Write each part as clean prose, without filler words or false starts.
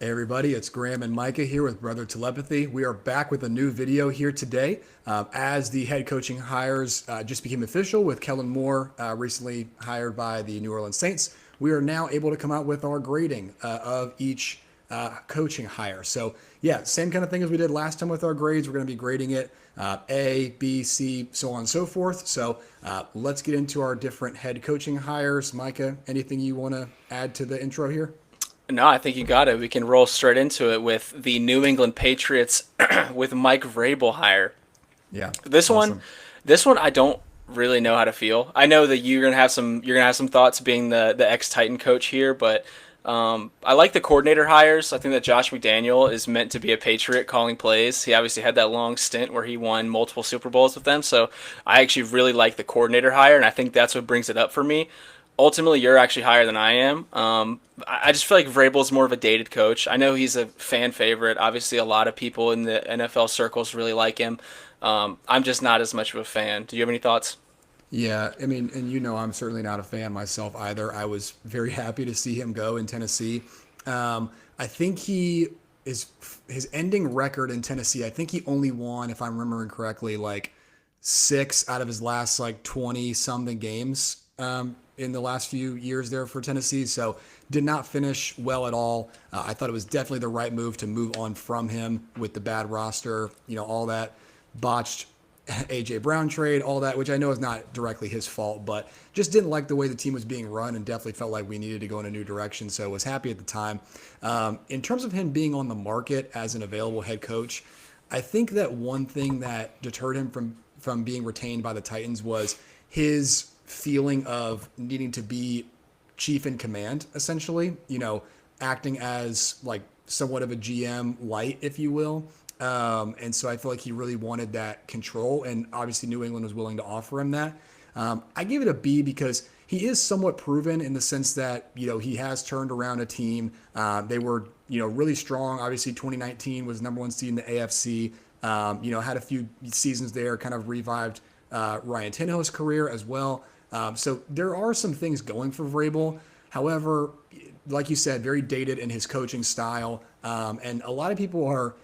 Hey everybody, it's Graham and Micah here with Brother Telepathy. We are back with a new video here today. As the head coaching hires just became official with Kellen Moore recently hired by the New Orleans Saints, we are now able to come out with our grading of each coaching hire. So yeah, same kind of thing as we did last time with our grades. We're going to be grading it A, B, C, so on and so forth. So let's get into our different head coaching hires. Micah, anything you want to add to the intro here? No, I think you got it. We can roll straight into it with the New England Patriots with Mike Vrabel hire. Yeah, This one, awesome. this one I don't really know how to feel. I know that you're gonna have some thoughts being the ex Titan coach here, but I like the coordinator hires. I think that Josh McDaniel is meant to be a Patriot calling plays. He obviously had that long stint where he won multiple Super Bowls with them, so I actually really like the coordinator hire, and I think that's what brings it up for me. Ultimately, you're actually higher than I am. I just feel like Vrabel is more of a dated coach. I know he's a fan favorite. Obviously, a lot of people in the NFL circles really like him. I'm just not as much of a fan. Do you have any thoughts? Yeah, I mean, and I'm certainly not a fan myself either. I was very happy to see him go in Tennessee. I think he is his ending record in Tennessee. I think he only won, if I'm remembering correctly, like six out of his last like 20 something games in the last few years there for Tennessee. So did not finish well at all. I thought it was definitely the right move to move on from him with the bad roster, all that botched AJ Brown trade, all that, which I know is not directly his fault, but just didn't like the way the team was being run and definitely felt like we needed to go in a new direction. So was happy at the time. In terms of him being on the market as an available head coach, I think that one thing that deterred him from being retained by the Titans was his feeling of needing to be chief in command, essentially, acting as like somewhat of a GM light, if you will. And so I feel like he really wanted that control, and obviously New England was willing to offer him that. I give it a B because he is somewhat proven in the sense that he has turned around a team. They were really strong. Obviously, 2019 was number one seed in the AFC. Had a few seasons there, kind of revived Ryan Tannehill's career as well. So there are some things going for Vrabel. However, like you said, very dated in his coaching style, and a lot of people are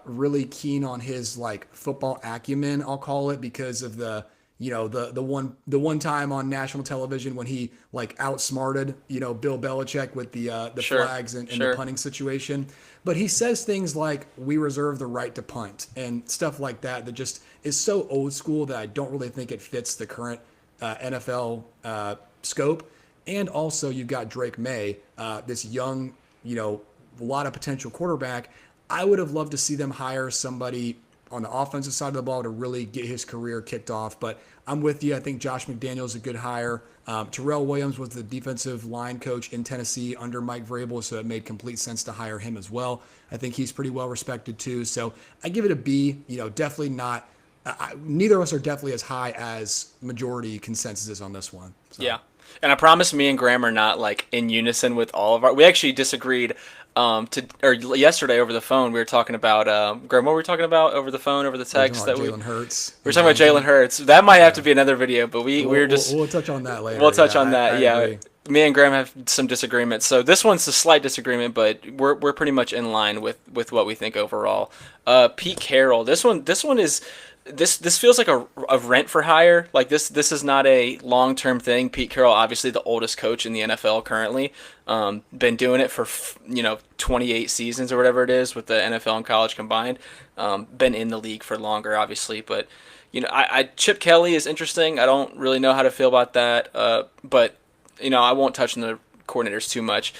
really keen on his like football acumen, I'll call it, because of the one time on national television when he like outsmarted Bill Belichick with the Sure, flags and the sure. punting situation. But he says things like we reserve the right to punt and stuff like that just is so old school that I don't really think it fits the current NFL scope. And also you've got Drake May, this young, a lot of potential quarterback. I would have loved to see them hire somebody on the offensive side of the ball to really get his career kicked off. But I'm with you. I think Josh McDaniels is a good hire. Terrell Williams was the defensive line coach in Tennessee under Mike Vrabel, so it made complete sense to hire him as well. I think he's pretty well respected too. So I give it a B. Definitely not. Neither of us are definitely as high as majority consensus is on this one. So Yeah. And I promise me and Graham are not like in unison with all of our. We actually disagreed yesterday over the phone. We were talking about Graham. What were we talking about over the phone, over the we're talking text about that we Jalen Hurts were and talking about Jalen tanking. Hurts. That might have to Yeah, be another video, but we we'll, were we'll, just we'll touch on that we'll later. touch Yeah, on I that. Yeah, agree. me and Graham have some disagreements. So this one's a slight disagreement, but we're pretty much in line with what we think overall. Pete Carroll. This one is this feels like a rent for hire. Like this is not a long term thing. Pete Carroll, obviously the oldest coach in the NFL currently, been doing it for 28 seasons or whatever it is with the NFL and college combined. Been in the league for longer, obviously, but I Chip Kelly is interesting. I don't really know how to feel about that, but I won't touch on the coordinators too much.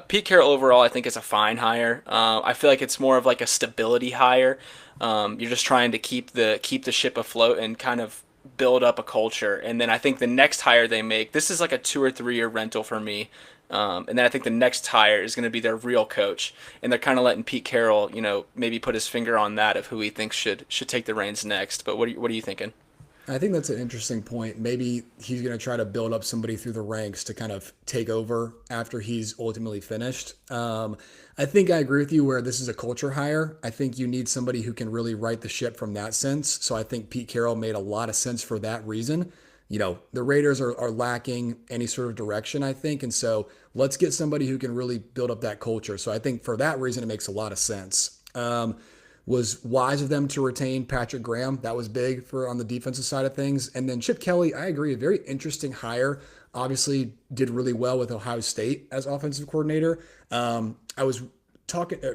Pete Carroll overall, I think is a fine hire. I feel like it's more of like a stability hire. You're just trying to keep the ship afloat and kind of build up a culture. And then I think the next hire they make, this is like a 2 or 3 year rental for me. And then I think the next hire is going to be their real coach, and they're kind of letting Pete Carroll, maybe put his finger on that of who he thinks should take the reins next. But what are you thinking? I think that's an interesting point. Maybe he's going to try to build up somebody through the ranks to kind of take over after he's ultimately finished. I think I agree with you where this is a culture hire. I think you need somebody who can really right the ship from that sense. So I think Pete Carroll made a lot of sense for that reason. the Raiders are lacking any sort of direction, I think. And so let's get somebody who can really build up that culture. So I think for that reason, it makes a lot of sense. Was wise of them to retain Patrick Graham. That was big for on the defensive side of things. And then Chip Kelly, I agree, a very interesting hire. Obviously, did really well with Ohio State as offensive coordinator. I was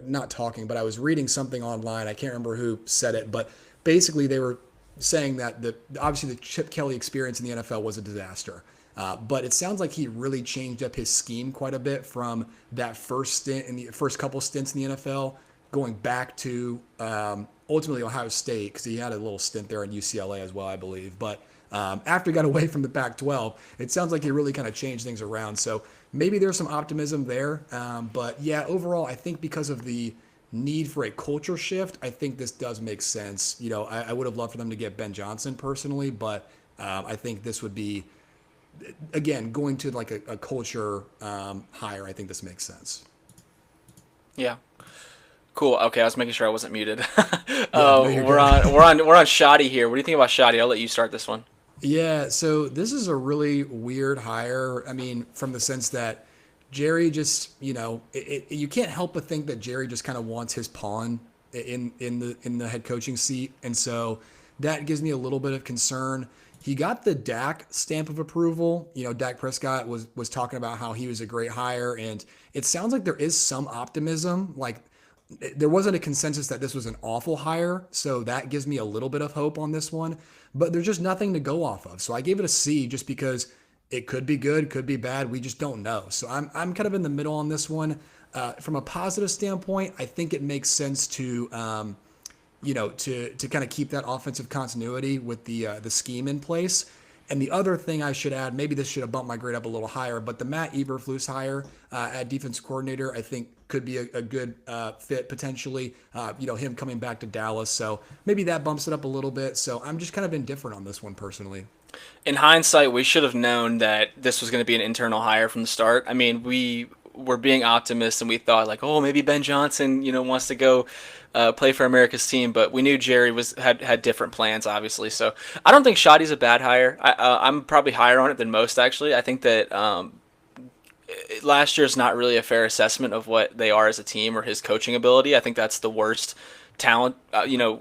not talking, but I was reading something online. I can't remember who said it, but basically they were saying that obviously the Chip Kelly experience in the NFL was a disaster. But it sounds like he really changed up his scheme quite a bit from that first stint in the first couple stints in the NFL, going back to ultimately Ohio State, because he had a little stint there in UCLA as well, I believe. But after he got away from the Pac-12, it sounds like he really kind of changed things around. So maybe there's some optimism there. But yeah, overall, I think because of the need for a culture shift, I think this does make sense. I would have loved for them to get Ben Johnson personally, but I think this would be, again, going to like a culture hire. I think this makes sense. Yeah. Cool. Okay, I was making sure I wasn't muted. Yeah, no, you're We're good. on we're on Shoddy here. What do you think about Shoddy? I'll let you start this one. Yeah, so this is a really weird hire. I mean, from the sense that Jerry just, you can't help but think that Jerry just kind of wants his pawn in the head coaching seat, and so that gives me a little bit of concern. He got the Dak stamp of approval. Dak Prescott was talking about how he was a great hire, and it sounds like there is some optimism. Like there wasn't a consensus that this was an awful hire, so that gives me a little bit of hope on this one. But there's just nothing to go off of. So I gave it a C just because it could be good, could be bad. We just don't know. So I'm kind of in the middle on this one. From a positive standpoint, I think it makes sense to to kind of keep that offensive continuity with the scheme in place. And the other thing I should add, maybe this should have bumped my grade up a little higher, but the Matt Eberflus hire at defense coordinator, I think could be a good fit potentially. Him coming back to Dallas, so maybe that bumps it up a little bit. So I'm just kind of indifferent on this one personally. In hindsight, we should have known that this was going to be an internal hire from the start. I mean, we were being optimists and we thought like, oh, maybe Ben Johnson, wants to go play for America's team, but we knew Jerry had different plans, obviously. So I don't think Shoddy's a bad hire. I'm probably higher on it than most, actually. I think that last year is not really a fair assessment of what they are as a team or his coaching ability. I think that's the worst talent,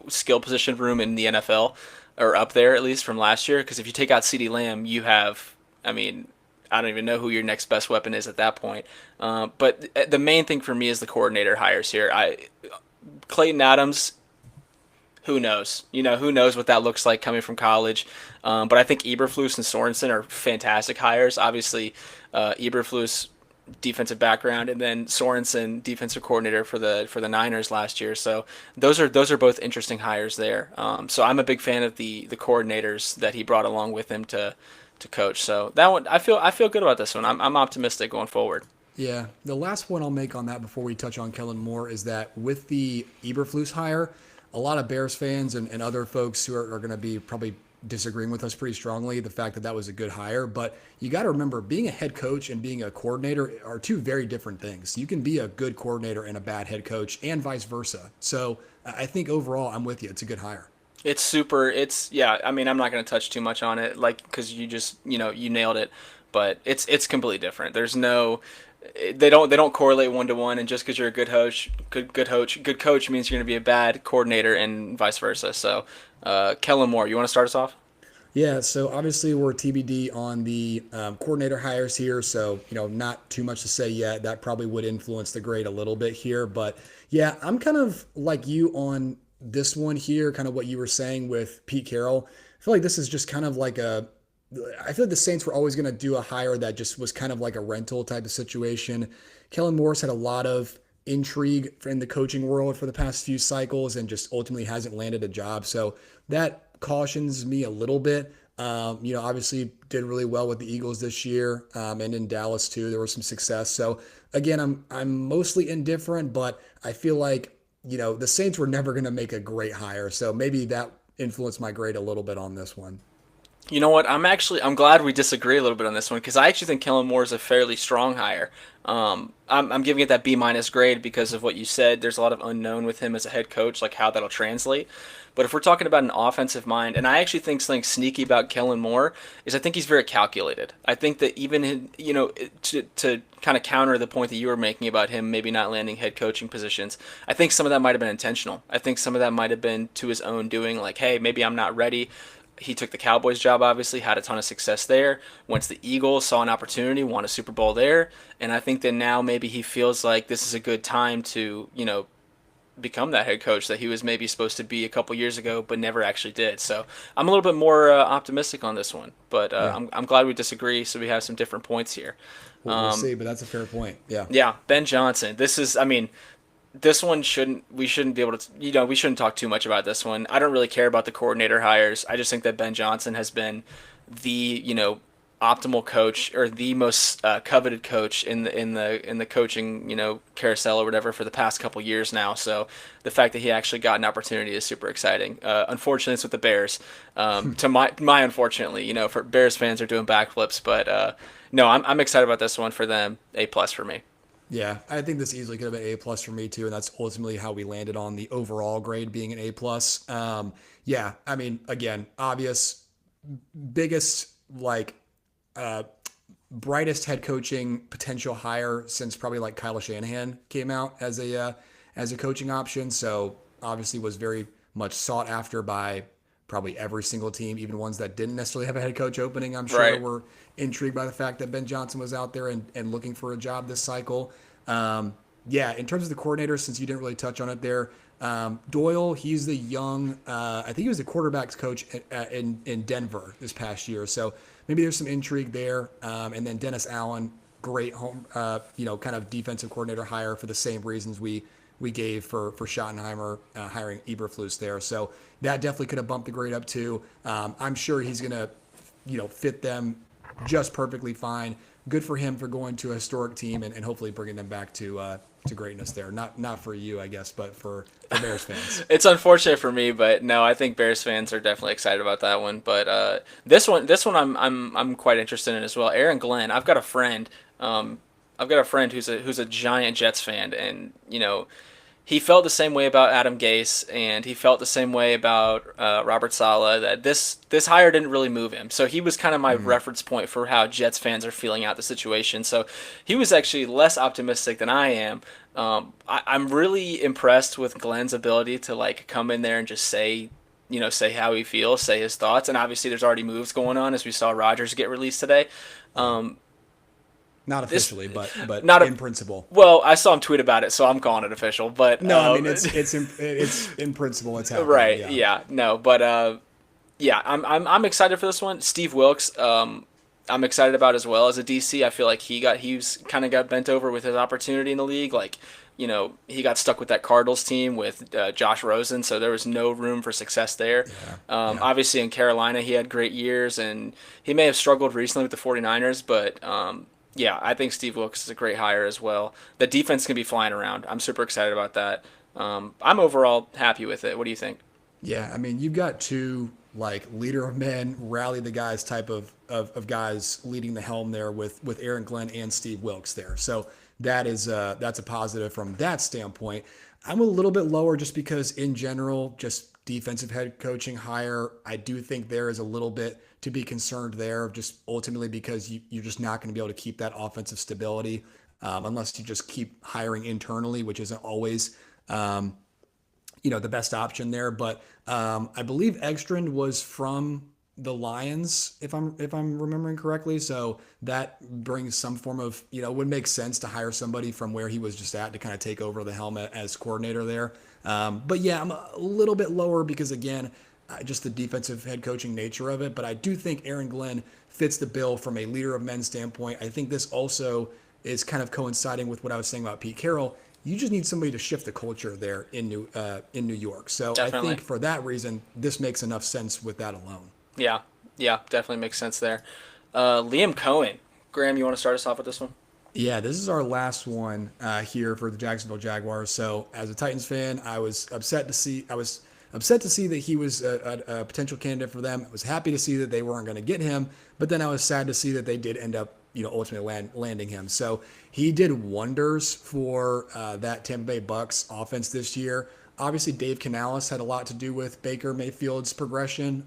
skill position room in the NFL, or up there at least from last year. Because if you take out CeeDee Lamb, you have, I mean, I don't even know who your next best weapon is at that point. But the main thing for me is the coordinator hires here. Clayton Adams, who knows? Who knows what that looks like coming from college. But I think Eberflus and Sorensen are fantastic hires. Obviously, Eberflus defensive background, and then Sorensen defensive coordinator for the Niners last year. So those are both interesting hires there. So I'm a big fan of the coordinators that he brought along with him to coach. So that one, I feel good about this one. I'm optimistic going forward. Yeah, the last point I'll make on that before we touch on Kellen Moore is that with the Eberflus hire, a lot of Bears fans and other folks who are going to be probably disagreeing with us pretty strongly, the fact that was a good hire. But you got to remember, being a head coach and being a coordinator are two very different things. You can be a good coordinator and a bad head coach, and vice versa. So I think overall, I'm with you. It's a good hire. It's super. Yeah. I mean, I'm not going to touch too much on it, like because you just you nailed it. But it's completely different. There's no. They don't correlate 1-to-1, and just because you're a good coach means you're going to be a bad coordinator, and vice versa. So, Kellen Moore, you want to start us off? Yeah, so obviously we're TBD on the coordinator hires here, so not too much to say yet. That probably would influence the grade a little bit here, but yeah, I'm kind of like you on this one here, kind of what you were saying with Pete Carroll. I feel like this is just kind of like I feel like the Saints were always going to do a hire that just was kind of like a rental type of situation. Kellen Moore's had a lot of intrigue in the coaching world for the past few cycles and just ultimately hasn't landed a job. So that cautions me a little bit. Obviously did really well with the Eagles this year, and in Dallas too. There was some success. So again, I'm mostly indifferent, but I feel like the Saints were never going to make a great hire. So maybe that influenced my grade a little bit on this one. You know what? I'm glad we disagree a little bit on this one because I actually think Kellen Moore is a fairly strong hire. I'm giving it that B minus grade because of what you said. There's a lot of unknown with him as a head coach, like how that'll translate. But if we're talking about an offensive mind, and I actually think something sneaky about Kellen Moore is I think he's very calculated. I think that even to kind of counter the point that you were making about him maybe not landing head coaching positions, I think some of that might have been intentional. I think some of that might have been to his own doing, like, hey, maybe I'm not ready. He took the Cowboys job, obviously, had a ton of success there. Went to the Eagles, saw an opportunity, won a Super Bowl there. And I think that now maybe he feels like this is a good time to, become that head coach that he was maybe supposed to be a couple years ago, but never actually did. So I'm a little bit more optimistic on this one. But Yeah, I'm glad we disagree, so we have some different points here. we'll see, but that's a fair point. Yeah. Yeah, Ben Johnson. I mean, this one we shouldn't be able to, we shouldn't talk too much about this one. I don't really care about the coordinator hires. I just think that Ben Johnson has been the, optimal coach or the most coveted coach in the coaching, carousel or whatever for the past couple years now. So the fact that he actually got an opportunity is super exciting. Unfortunately, it's with the Bears. To my unfortunately, for Bears fans are doing backflips, but no, I'm excited about this one for them. A plus for me. Yeah, I think this easily could have been A plus for me too, and that's ultimately how we landed on the overall grade being an A plus. Yeah, I mean, again, obvious, biggest like uh, brightest head coaching potential hire since probably like Kyle Shanahan came out as a coaching option. So obviously was very much sought after by probably every single team, even ones that didn't necessarily have a head coach opening. I'm sure Right. were intrigued by the fact that Ben Johnson was out there and looking for a job this cycle. Yeah, in terms of the coordinator, since you didn't really touch on it there, Doyle, he's the young, I think he was the quarterbacks coach in Denver this past year. So maybe there's some intrigue there. And then Dennis Allen, great home, kind of defensive coordinator hire for the same reasons we gave for Schottenheimer hiring Eberflus there. So that definitely could have bumped the grade up too. I'm sure he's going to, fit them just perfectly fine. Good for him for going to a historic team and hopefully bringing them back to greatness there. Not for you, I guess, but for Bears fans. It's unfortunate for me, but no, I think Bears fans are definitely excited about that one. But this one, I'm quite interested in as well. Aaron Glenn, I've got a friend who's a giant Jets fan, and he felt the same way about Adam Gase, and he felt the same way about Robert Saleh. That this hire didn't really move him, so he was kind of my reference point for how Jets fans are feeling out the situation. So he was actually less optimistic than I am. I'm really impressed with Glenn's ability to like come in there and just say how he feels, say his thoughts, and obviously there's already moves going on as we saw Rodgers get released today. Um, Not this officially, but not a in principle. well, I saw him tweet about it, so I'm calling it official. But No, I mean it's in principle it's happening. right, Yeah. yeah, no, but yeah, I'm excited for this one. Steve Wilkes, I'm excited about as well as a DC. I feel like he was kind of got bent over with his opportunity in the league. Like, he got stuck with that Cardinals team with Josh Rosen, so there was no room for success there. Yeah. Obviously, in Carolina, he had great years, and he may have struggled recently with the 49ers, but yeah, I think Steve Wilkes is a great hire as well. The defense can be flying around. I'm super excited about that. I'm overall happy with it. What do you think? Yeah, I mean, you've got two like leader of men, rally the guys type of guys leading the helm there with Aaron Glenn and Steve Wilkes there. So that's a positive from that standpoint. I'm a little bit lower just because in general, just defensive head coaching hire, I do think there is a little bit to be concerned there, just ultimately because you're just not going to be able to keep that offensive stability unless you just keep hiring internally, which isn't always um, the best option there. But I believe Ekstrand was from the Lions, if I'm remembering correctly. So that brings some form of it would make sense to hire somebody from where he was just at to kind of take over the helmet as coordinator there. But yeah, I'm a little bit lower because again, just the defensive head coaching nature of it. But I do think Aaron Glenn fits the bill from a leader of men standpoint. I think this also is kind of coinciding with what I was saying about Pete Carroll. You just need somebody to shift the culture there in New York. So I Definitely. think for that reason, this makes enough sense with that alone. Yeah, yeah, definitely makes sense there. Liam Cohen. Graham, you want to start us off with this one? Yeah, this is our last one here for the Jacksonville Jaguars. So as a Titans fan, I was upset to see that he was a potential candidate for them. I was happy to see that they weren't going to get him, but then I was sad to see that they did end up, ultimately landing him. So he did wonders for that Tampa Bay Bucks offense this year. Obviously, Dave Canales had a lot to do with Baker Mayfield's progression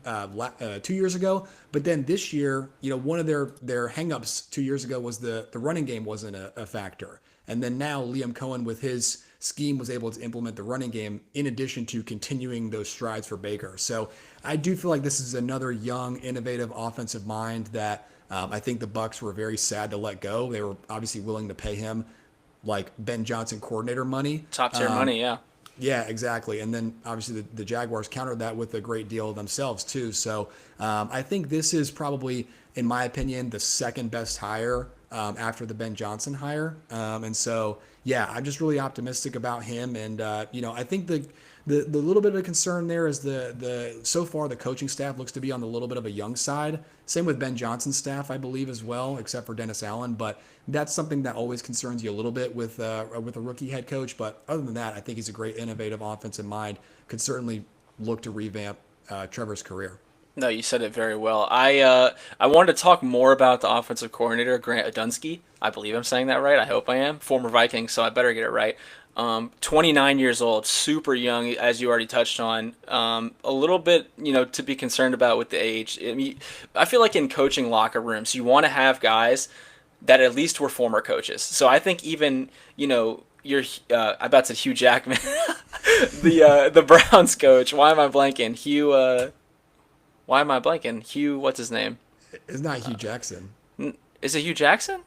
2 years ago. But then this year, one of their hangups 2 years ago was the running game wasn't a factor. And then now Liam Cohen with his scheme was able to implement the running game in addition to continuing those strides for Baker. So I do feel like this is another young, innovative offensive mind that I think the Bucks were very sad to let go. They were obviously willing to pay him like Ben Johnson coordinator money. Top tier money, yeah. Yeah, exactly. And then obviously the Jaguars countered that with a great deal themselves too. So I think this is probably, in my opinion, the second best hire after the Ben Johnson hire. And so, yeah, I'm just really optimistic about him. And, I think the little bit of a concern there is so far the coaching staff looks to be on the little bit of a young side. Same with Ben Johnson's staff, I believe, as well, except for Dennis Allen. But that's something that always concerns you a little bit with a rookie head coach. But other than that, I think he's a great, innovative offensive mind. Could certainly look to revamp Trevor's career. No, you said it very well. I wanted to talk more about the offensive coordinator, Grant Adunski. I believe I'm saying that right. I hope I am. Former Viking, so I better get it right. 29 years old, super young, as you already touched on. A little bit, to be concerned about with the age. I feel like in coaching locker rooms, you want to have guys that at least were former coaches. So I think even, you're I about to say Hugh Jackman, the Browns coach. Why am I blanking? Why am I blanking? Hugh, what's his name? It's not Hugh Jackson. Is it Hugh Jackson?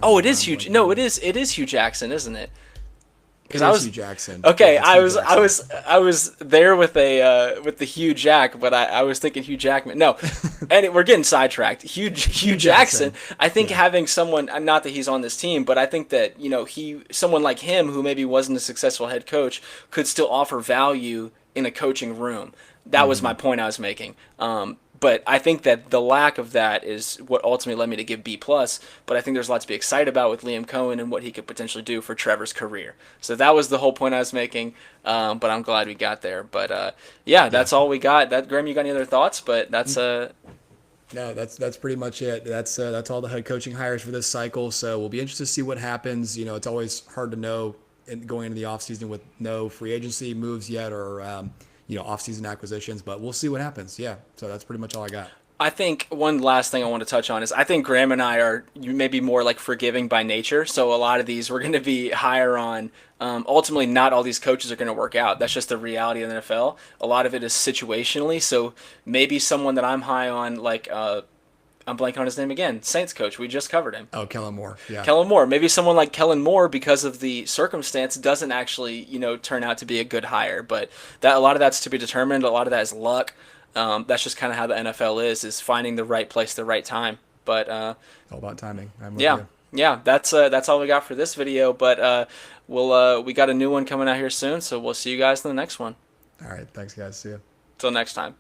Oh, it is I'm Hugh. blanking. No, it is Hugh Jackson, isn't it? It is Hugh Jackson. Okay. Yeah, it's Hugh Jackson. I was there with the Hugh Jack, but I was thinking Hugh Jackman. No, and we're getting sidetracked. Hugh Jackson. I think having someone, not that he's on this team, but I think that someone like him who maybe wasn't a successful head coach could still offer value in a coaching room. That was my point I was making. But I think that the lack of that is what ultimately led me to give B+. But I think there's a lot to be excited about with Liam Cohen and what he could potentially do for Trevor's career. So that was the whole point I was making. But I'm glad we got there. But that's all we got. Graham, you got any other thoughts? But that's No, that's pretty much it. That's all the head coaching hires for this cycle. So we'll be interested to see what happens. It's always hard to know going into the offseason with no free agency moves yet or off-season acquisitions, but we'll see what happens. Yeah, so that's pretty much all I got. I think one last thing I want to touch on is I think Graham and I are maybe more like forgiving by nature. So a lot of these we're going to be higher on. Ultimately, not all these coaches are going to work out. That's just the reality of the NFL. A lot of it is situationally. So maybe someone that I'm high on, like I'm blanking on his name again, Saints coach. We just covered him. Oh, Kellen Moore. Yeah. Kellen Moore. Maybe someone like Kellen Moore, because of the circumstance, doesn't actually, turn out to be a good hire. But a lot of that's to be determined. A lot of that is luck. That's just kind of how the NFL is finding the right place, the right time. But It's all about timing. I'm with yeah, you. yeah, that's all we got for this video. But we got a new one coming out here soon, so we'll see you guys in the next one. All right. Thanks, guys. See you. Till next time.